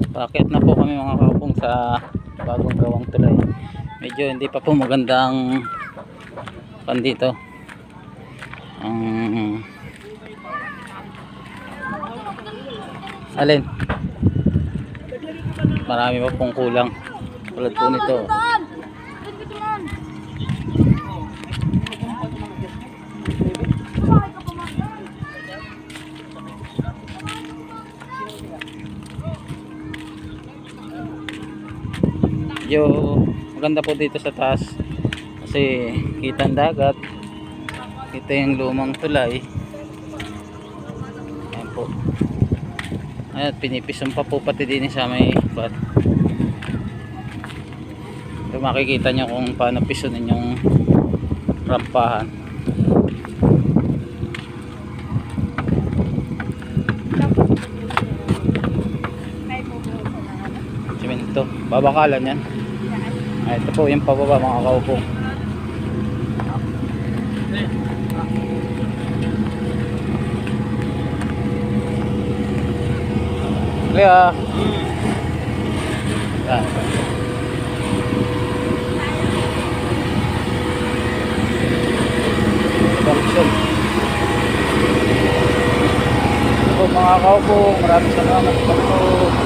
Paakyat na po kami mga kaupong sa bagong gawang tulay. Medyo hindi pa po magandang dito. Alin? Marami pa pong kulang. Tulad po nito. Medyo maganda po dito sa taas kasi kita ang dagat, kita yung lumang tulay. Ayan po. Ayan, pinipison pa po pati din sa may bat. So, makikita nyo kung paano pisonin yung rampahan. Simento, babakalan yan. Ay, ito po yung pababa mga kaupong. Kaya yan. Ito po mga kaupong, maraming salamat po.